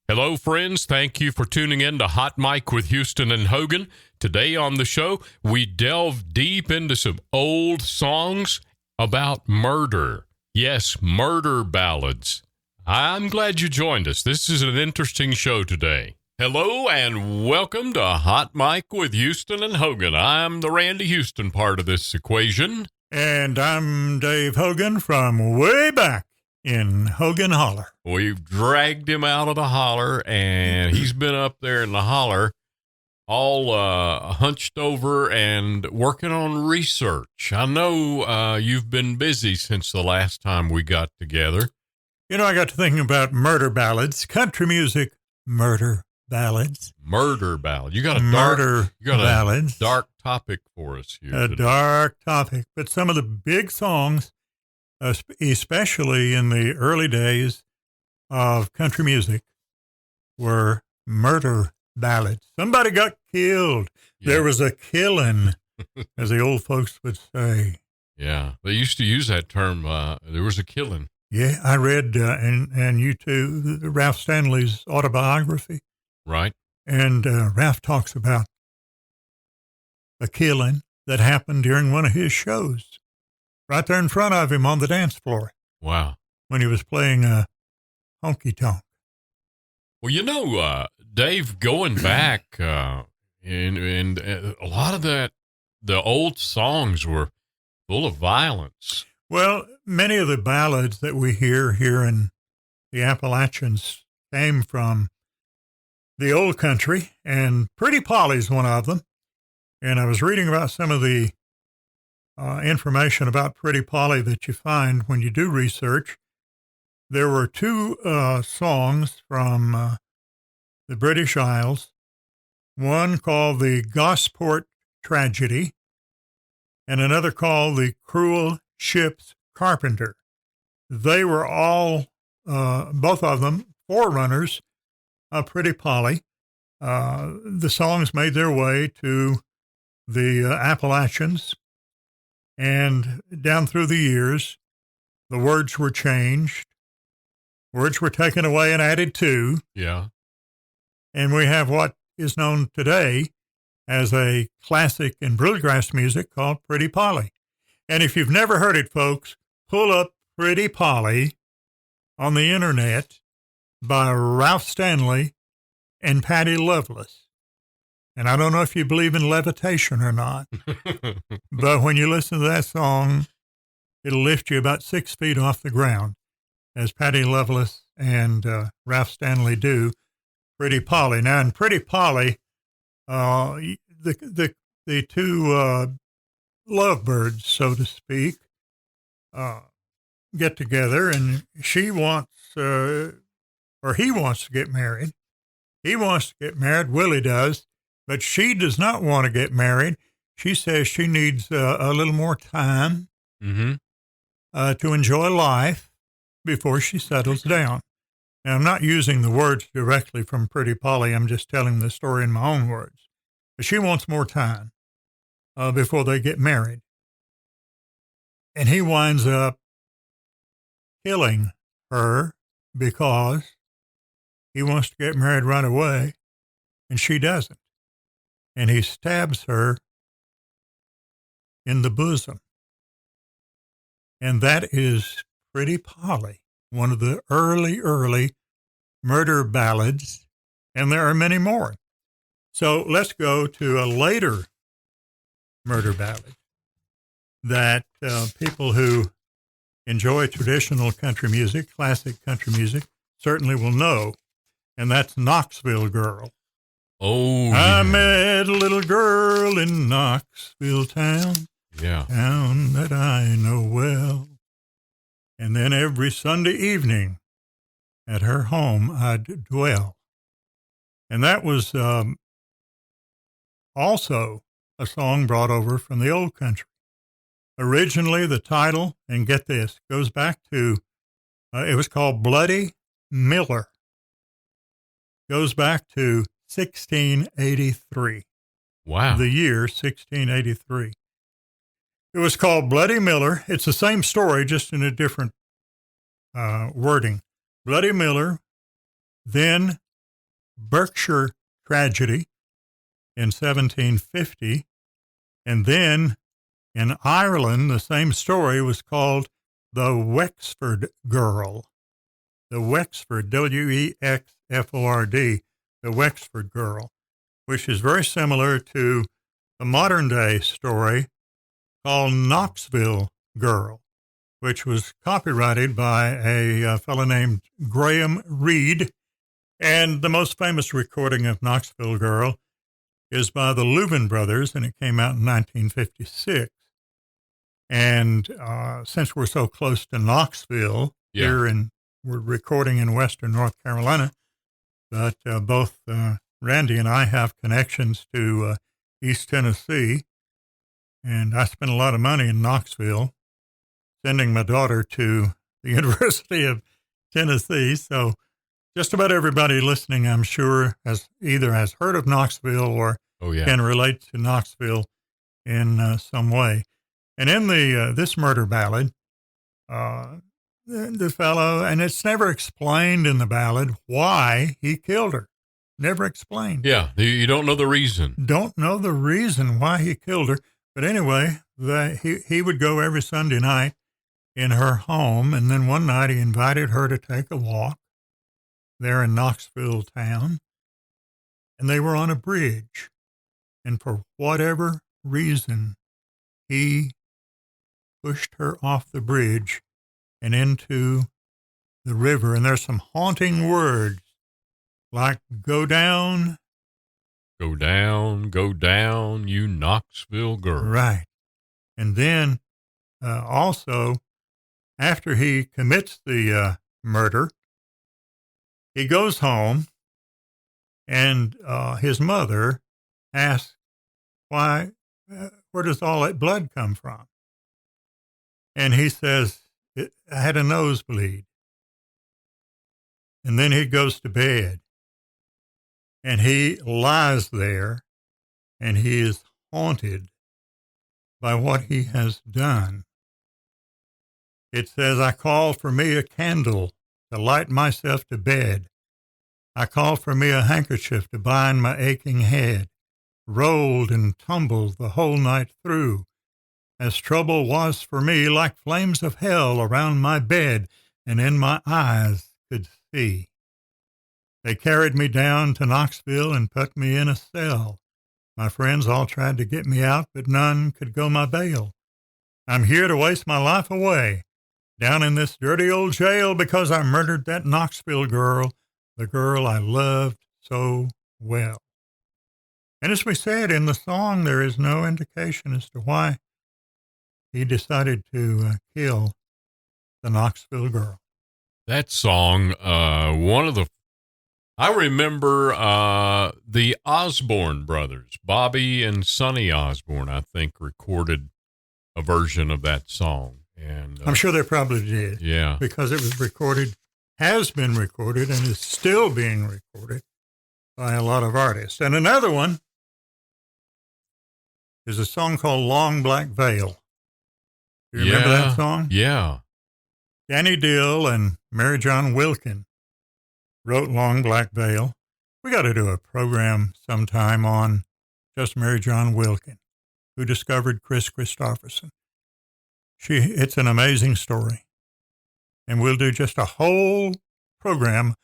Hello, friends. Thank you for tuning in to Hot Mic with Houston and Hogan. Today on the show, we delve deep into some old songs about murder. Yes, murder ballads. I'm glad you joined us. This is an interesting show today. Hello and welcome to Hot Mic with Houston and Hogan. I'm the Randy Houston part of this equation. And I'm Dave Hogan from way back in Hogan Holler. We've dragged him out of the holler, and he's been up there in the holler all hunched over and working on research. I know you've been busy since the last time we got together. You know, I got to thinking about murder ballads, country music, murder ballads. Murder ballad. You got ballads. A dark topic for us here. A dark topic. But some of the big songs, especially in the early days of country music, were murder ballads. Somebody got killed. Yeah. There was a killing, as the old folks would say. Yeah, they used to use that term. There was a killing. Yeah, I read, and you too, Ralph Stanley's autobiography. Right. And Ralph talks about a killing that happened during one of his shows, right there in front of him on the dance floor. Wow. When he was playing honky tonk. Well, you know, Dave, going back, and a lot of the old songs were full of violence. Well, many of the ballads that we hear here in the Appalachians came from the old country, and Pretty Polly's one of them. And I was reading about some of the information about Pretty Polly that you find when you do research. There were two songs from the British Isles, one called the Gosport Tragedy, and another called the Cruel Ship's Carpenter. They were all, both of them, forerunners of Pretty Polly. The songs made their way to the Appalachians, and down through the years, the words were changed. Words were taken away and added to. Yeah. And we have what is known today as a classic in bluegrass music called Pretty Polly. And if you've never heard it, folks, pull up Pretty Polly on the internet by Ralph Stanley and Patty Loveless. And I don't know if you believe in levitation or not, but when you listen to that song, it'll lift you about 6 feet off the ground, as Patty Loveless and Ralph Stanley do Pretty Polly. Now, in Pretty Polly, the two lovebirds, so to speak, get together, and she wants, or he wants to get married. He wants to get married, Willie does, but she does not want to get married. She says she needs a little more time to enjoy life before she settles down. Now, I'm not using the words directly from Pretty Polly. I'm just telling the story in my own words. But she wants more time before they get married. And he winds up killing her because he wants to get married right away, and she doesn't. And he stabs her in the bosom. And that is Pretty Polly, one of the early murder ballads, and there are many more. So let's go to a later murder ballad that people who enjoy traditional country music, classic country music, certainly will know, and that's Knoxville Girl. Oh, I met a little girl in Knoxville town, town that I know well. And then every Sunday evening at her home I'd dwell. And that was also a song brought over from the old country. Originally, the title, and get this, goes back to, it was called Bloody Miller. Goes back to 1683. Wow. The year 1683. It was called Bloody Miller. It's the same story, just in a different wording. Bloody Miller then Berkshire tragedy in 1750. And then in Ireland, the same story was called the Wexford Girl. The Wexford, Wexford, the Wexford Girl, which is very similar to the modern day story called Knoxville Girl, which was copyrighted by a fellow named Graham Reed. And the most famous recording of Knoxville Girl is by the Louvin brothers, and it came out in 1956. And since we're so close to Knoxville, we're recording in western North Carolina, but both Randy and I have connections to East Tennessee, and I spent a lot of money in Knoxville, sending my daughter to the University of Tennessee. So just about everybody listening, I'm sure, has heard of Knoxville or can relate to Knoxville in some way. And in this murder ballad, the fellow, and it's never explained in the ballad why he killed her. Never explained. Yeah, you don't know the reason. Don't know the reason why he killed her. But anyway, he would go every Sunday night in her home, and then one night he invited her to take a walk there in Knoxville town, and they were on a bridge. And for whatever reason, he pushed her off the bridge and into the river. And there's some haunting words like, go down. Go down, you Knoxville girl. Right. And then also, after he commits the murder, he goes home, and his mother asks, where does all that blood come from? And he says, I had a nosebleed. And then he goes to bed, and he lies there, and he is haunted by what he has done. It says, I call for me a candle to light myself to bed. I call for me a handkerchief to bind my aching head, rolled and tumbled the whole night through, as trouble was for me like flames of hell around my bed and in my eyes could see. They carried me down to Knoxville and put me in a cell. My friends all tried to get me out, but none could go my bail. I'm here to waste my life away, down in this dirty old jail, because I murdered that Knoxville girl, the girl I loved so well. And as we said in the song, there is no indication as to why he decided to kill the Knoxville girl. That song, I remember the Osborne brothers, Bobby and Sonny Osborne, I think, recorded a version of that song. And I'm sure they probably did. Yeah. Because it was recorded, has been recorded, and is still being recorded by a lot of artists. And another one is a song called Long Black Veil. Do you remember that song? Yeah. Danny Dill and Mary John Wilkin wrote Long Black Veil. We got to do a program sometime on just Mary John Wilkin, who discovered Chris Christopherson. It's an amazing story. And we'll do just a whole program,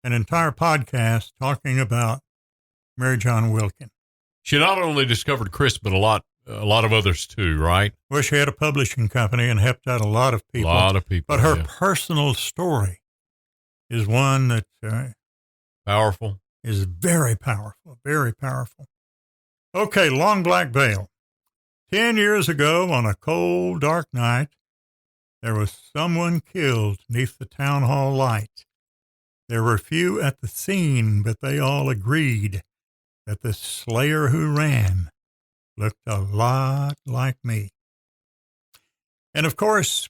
an entire podcast talking about Mary John Wilkin. She not only discovered Chris, but a lot of others too, right? Well, she had a publishing company and helped out a lot of people. But her personal story is one that powerful. Is very powerful, very powerful. Okay, Long Black Veil. 10 years ago, on a cold, dark night, there was someone killed neath the town hall light. There were few at the scene, but they all agreed that the slayer who ran looked a lot like me. And of course,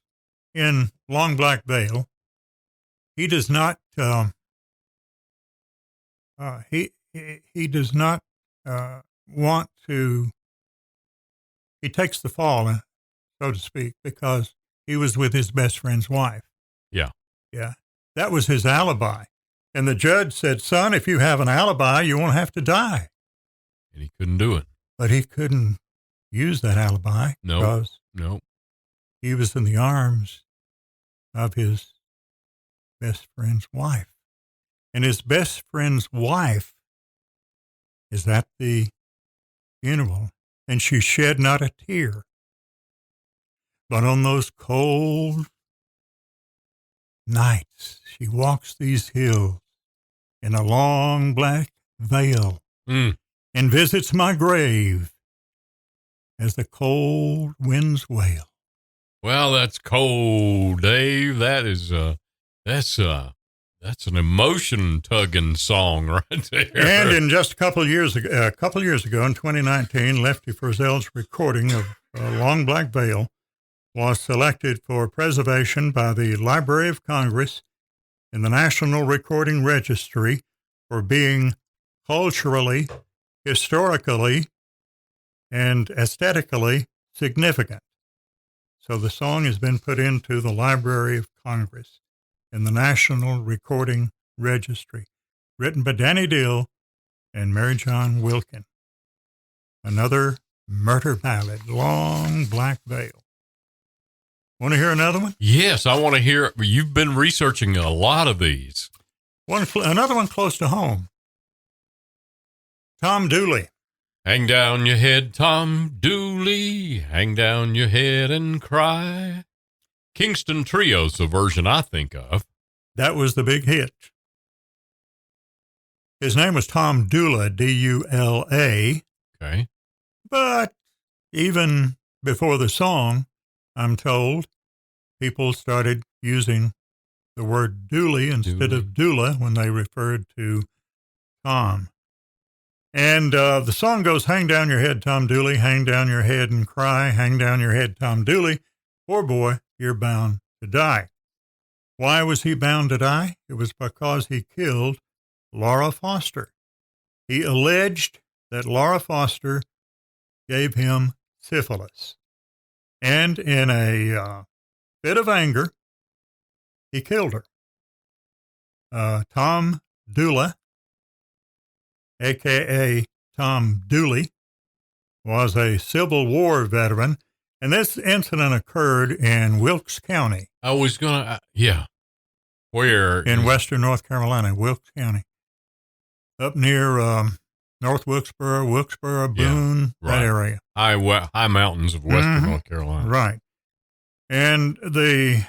in Long Black Veil, he does not he does not want to. He takes the fall, so to speak, because he was with his best friend's wife. Yeah. Yeah. That was his alibi. And the judge said, son, if you have an alibi, you won't have to die. And he couldn't do it. But he couldn't use that alibi because No. he was in the arms of his best friend's wife. And his best friend's wife is at the funeral, and she shed not a tear. But on those cold nights, she walks these hills in a long black veil and visits my grave as the cold winds wail. Well, that's cold, Dave. That's an emotion-tugging song right there. And in just a couple of years ago, in 2019, Lefty Frizzell's recording of Long Black Veil was selected for preservation by the Library of Congress in the National Recording Registry for being culturally, historically, and aesthetically significant. So the song has been put into the Library of Congress in the National Recording Registry, written by Danny Dill and Mary John Wilkin. Another murder ballad, Long Black Veil. Want to hear another one? Yes, I want to hear. You've been researching a lot of these. Another one close to home. Tom Dooley. Hang down your head, Tom Dooley. Hang down your head and cry. Kingston Trio's the version I think of. That was the big hit. His name was Tom Dula, D-U-L-A. Okay. But even before the song, I'm told, people started using the word Dooley instead of Dula when they referred to Tom. And the song goes, hang down your head, Tom Dooley, hang down your head and cry, hang down your head, Tom Dooley. Poor boy, you're bound to die. Why was he bound to die? It was because he killed Laura Foster. He alleged that Laura Foster gave him syphilis. And in a fit of anger, he killed her. Tom Dula, a.k.a. Tom Dooley, was a Civil War veteran, and this incident occurred in Wilkes County. I was going to, yeah. Where? In western North Carolina, Wilkes County. Up near North Wilkesboro, Boone, right. That area. High mountains of western North Carolina. Right. And the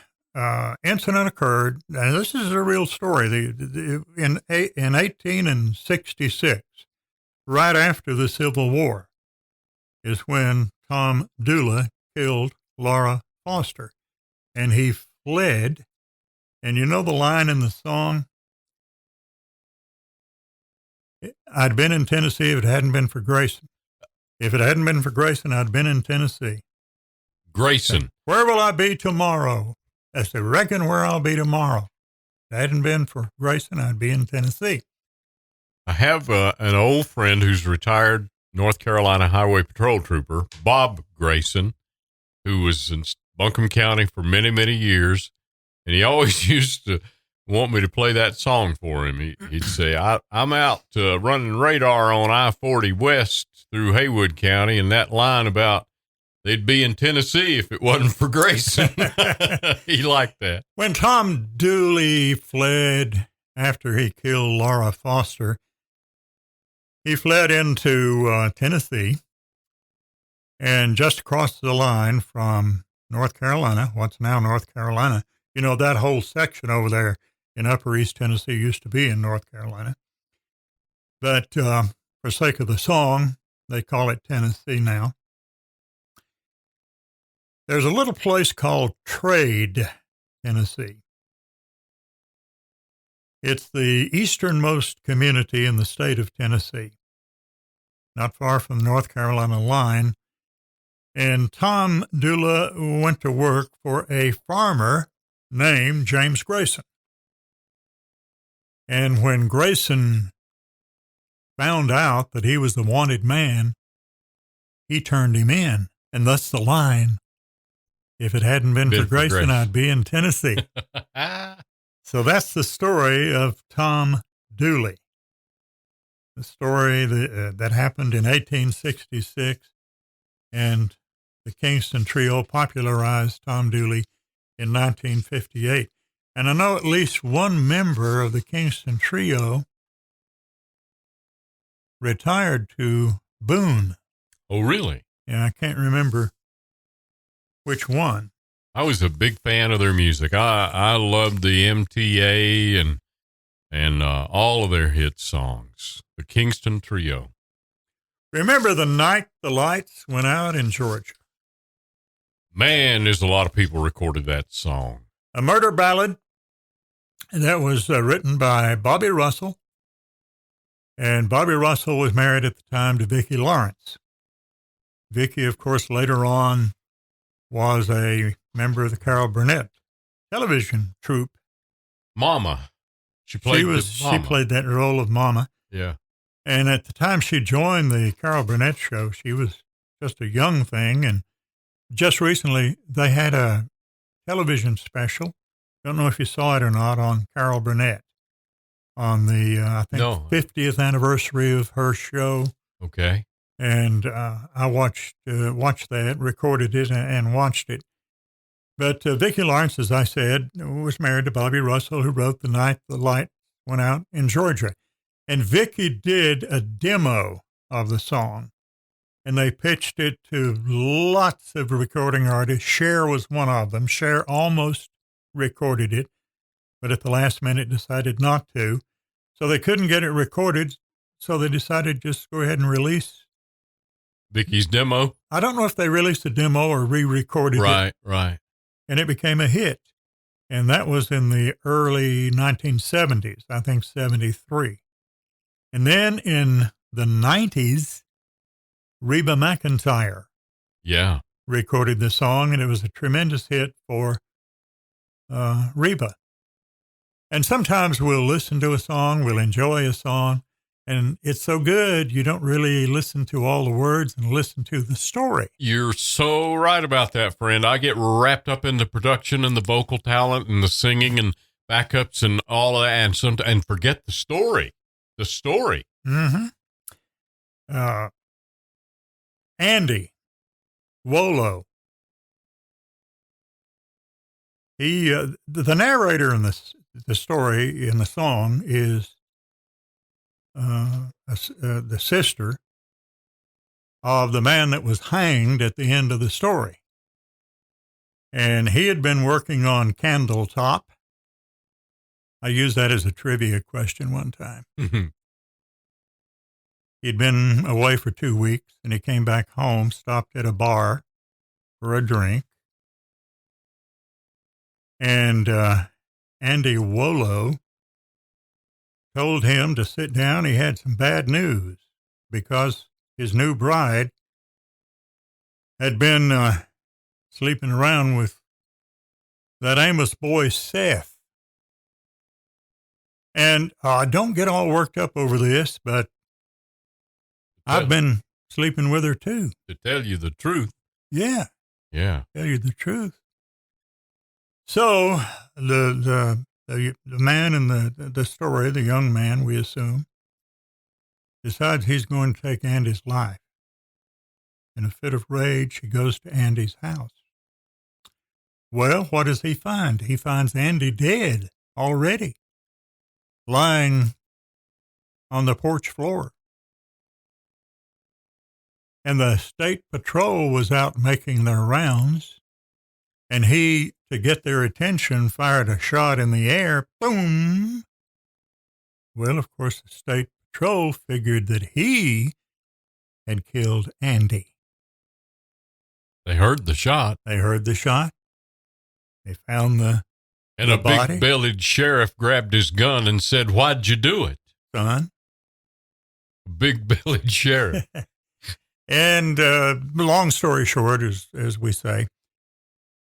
incident occurred, and this is a real story, in 1866, right after the Civil War, is when Tom Dula killed Laura Foster. And he fled. And you know the line in the song? I'd been in Tennessee if it hadn't been for Grayson. If it hadn't been for Grayson, I'd been in Tennessee. Grayson. Where will I be tomorrow? I said, reckon where I'll be tomorrow. If it hadn't been for Grayson, I'd be in Tennessee. I have an old friend who's retired North Carolina Highway Patrol Trooper, Bob Grayson, who was in Buncombe County for many, many years. And he always used to want me to play that song for him. He'd say, I'm out running radar on I-40 West through Haywood County, and that line about they'd be in Tennessee if it wasn't for Grayson. He liked that. When Tom Dooley fled after he killed Laura Foster, he fled into Tennessee, and just across the line from North Carolina, what's now North Carolina, you know, that whole section over there in Upper East Tennessee used to be in North Carolina. But for sake of the song, they call it Tennessee now. There's a little place called Trade, Tennessee. It's the easternmost community in the state of Tennessee, not far from the North Carolina line. And Tom Dula went to work for a farmer named James Grayson. And when Grayson found out that he was the wanted man, he turned him in. And thus the line, if it hadn't been for Grayson, I'd be in Tennessee. So that's the story of Tom Dooley. The story that happened in 1866, and the Kingston Trio popularized Tom Dooley in 1958. And I know at least one member of the Kingston Trio retired to Boone. Oh, really? And I can't remember which one. I was a big fan of their music. I loved the MTA and all of their hit songs. The Kingston Trio. Remember the night the lights went out in Georgia? Man, there's a lot of people recorded that song. A murder ballad that was written by Bobby Russell. And Bobby Russell was married at the time to Vicki Lawrence. Vicki, of course, later on was a member of the Carol Burnett television troupe. Mama. She played that role of Mama. Yeah. And at the time she joined the Carol Burnett show, she was just a young thing. And just recently, they had a television special. Don't know if you saw it or not, on Carol Burnett on the, I think, 50th anniversary of her show. Okay. And I watched that, recorded it, and watched it. But Vicki Lawrence, as I said, was married to Bobby Russell, who wrote The Night the Light Went Out in Georgia. And Vicki did a demo of the song, and they pitched it to lots of recording artists. Cher was one of them. Cher almost recorded it, but at the last minute decided not to. So they couldn't get it recorded, so they decided just to go ahead and release Vicki's demo? I don't know if they released a demo or re-recorded it. Right. And it became a hit. And that was in the early 1970s, I think 73. And then in the 90s, Reba McEntire recorded the song, and it was a tremendous hit for Reba. And sometimes we'll listen to a song, we'll enjoy a song, and it's so good you don't really listen to all the words and listen to the story. You're so right about that, friend. I get wrapped up in the production and the vocal talent and the singing and backups and all of that, and forget the story. The story. Mm-hmm. Andy Wolo. He, the narrator in the story in the song is the sister of the man that was hanged at the end of the story. And he had been working on Candle Top. I used that as a trivia question one time. Mm-hmm. He'd been away for 2 weeks, and he came back home, stopped at a bar for a drink. And Andy Wolo told him to sit down. He had some bad news because his new bride had been sleeping around with that Amos boy, Seth. And don't get all worked up over this, but I've been sleeping with her too. To tell you the truth. Yeah. Yeah. Tell you the truth. So the man in the story, the young man, we assume, decides he's going to take Andy's life. In a fit of rage, he goes to Andy's house. Well, what does he find? He finds Andy dead already, lying on the porch floor. And the state patrol was out making their rounds, and he, to get their attention, fired a shot in the air. Boom! Well, of course, the state patrol figured that he had killed Andy. They heard the shot. They heard the shot. They found the And a body. big-bellied sheriff grabbed his gun and said, "Why'd you do it?" Son. A big-bellied sheriff. And long story short, as we say,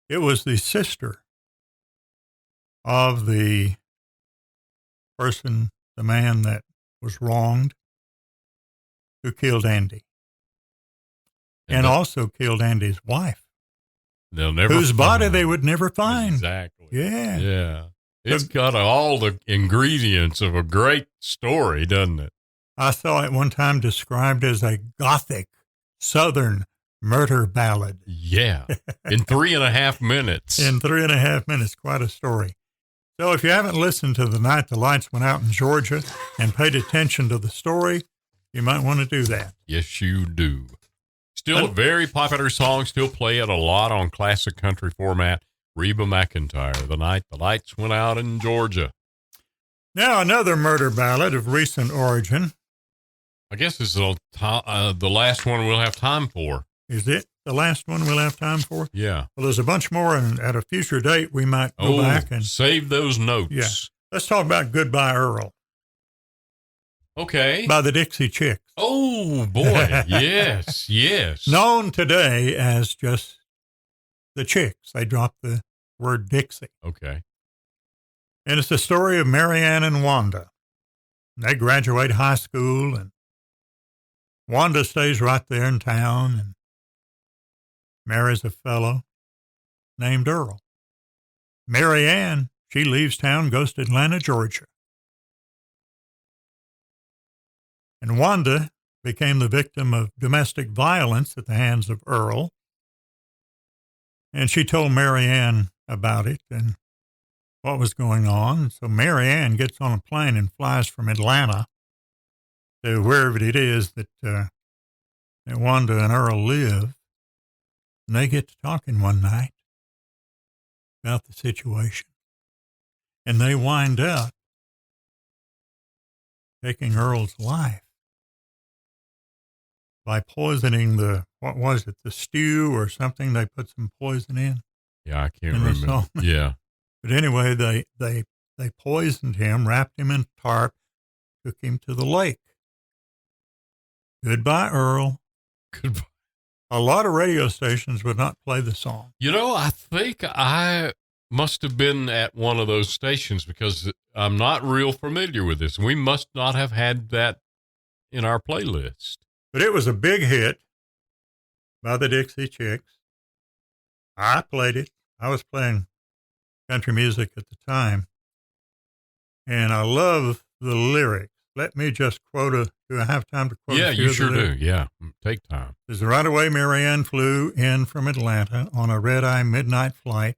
it was the sister of the person, the man that was wronged, who killed Andy. And also killed Andy's wife. They'll never whose find. body they would never find. Exactly. Yeah. Yeah. It's got all the ingredients of a great story, doesn't it? I saw it one time described as a gothic Southern murder ballad. Yeah, in 3.5 minutes. In 3.5 minutes, quite a story. So if you haven't listened to The Night the Lights Went Out in Georgia and paid attention to the story, you might want to do that. Yes, you do. Still a very popular song, still play it a lot on classic country format. Reba McEntire, The Night the Lights Went Out in Georgia. Now another murder ballad of recent origin. I guess this is the last one we'll have time for. Is it the last one we'll have time for? Yeah. Well, there's a bunch more, and at a future date, we might go back and save those notes. Yeah. Let's talk about Goodbye Earl. Okay. By the Dixie Chicks. Oh, boy. Yes, yes. Known today as just the Chicks. They dropped the word Dixie. Okay. And it's the story of Marianne and Wanda. They graduate high school, and Wanda stays right there in town and marries a fellow named Earl. Marianne, she leaves town, goes to Atlanta, Georgia. And Wanda became the victim of domestic violence at the hands of Earl. And she told Marianne about it and what was going on. So Marianne gets on a plane and flies from Atlanta to wherever it is that Wanda and Earl live. And they get to talking one night about the situation. And they wind up taking Earl's life by poisoning the stew or something. They put some poison in. Yeah, I can't remember. Yeah. But anyway, they poisoned him, wrapped him in tarp, took him to the lake. Goodbye, Earl. Goodbye. A lot of radio stations would not play the song. You know, I think I must have been at one of those stations because I'm not real familiar with this. We must not have had that in our playlist. But it was a big hit by the Dixie Chicks. I played it. I was playing country music at the time. And I love the lyrics. Let me just quote do I have time to quote Yeah, you sure do. Yeah, take time. Says, right away, Marianne flew in from Atlanta on a red-eye midnight flight.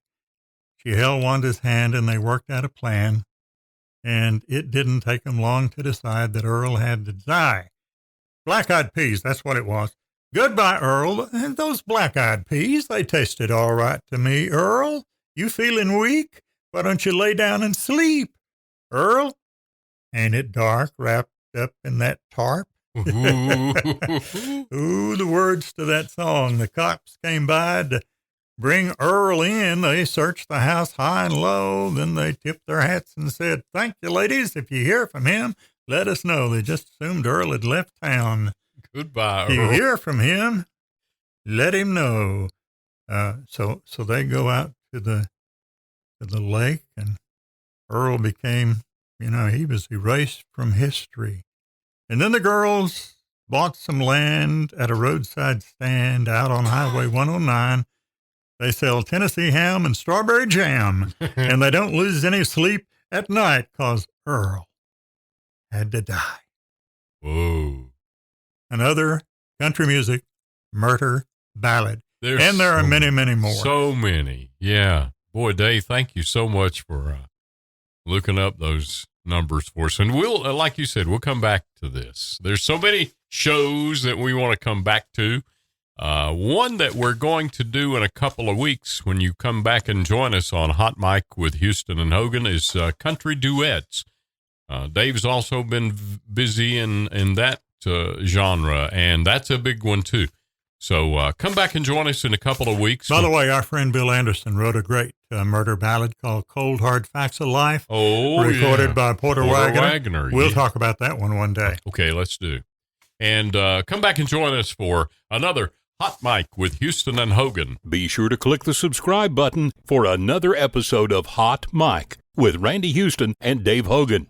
She held Wanda's hand, and they worked out a plan. And it didn't take them long to decide that Earl had to die. Black-eyed peas, that's what it was. Goodbye, Earl. And those black-eyed peas, they tasted all right to me, Earl. You feeling weak? Why don't you lay down and sleep? Earl, ain't it dark wrapped up in that tarp? Ooh, the words to that song. The cops came by to bring Earl in. They searched the house high and low. Then they tipped their hats and said, thank you, ladies. If you hear from him, let us know. They just assumed Earl had left town. Goodbye, Earl. If you hear from him, let him know. So they go out to the lake, and Earl became, he was erased from history. And then the girls bought some land at a roadside stand out on Highway 109. They sell Tennessee ham and strawberry jam, and they don't lose any sleep at night because Earl had to die. Whoa. Another country music murder ballad. There are so many, many more. So many. Yeah. Boy, Dave, thank you so much for looking up those numbers for us. And we'll, like you said, we'll come back to this. There's so many shows that we want to come back to. One that we're going to do in a couple of weeks when you come back and join us on Hot Mic with Houston and Hogan is country duets. Dave's also been busy in that genre, and that's a big one too. So come back and join us in a couple of weeks. By the way, our friend Bill Anderson wrote a great murder ballad called Cold Hard Facts of Life. Oh, recorded by Porter Wagoner. We'll yeah. talk about that one day. Okay, let's do. And come back and join us for another Hot Mic with Houston and Hogan. Be sure to click the subscribe button for another episode of Hot Mic with Randy Houston and Dave Hogan.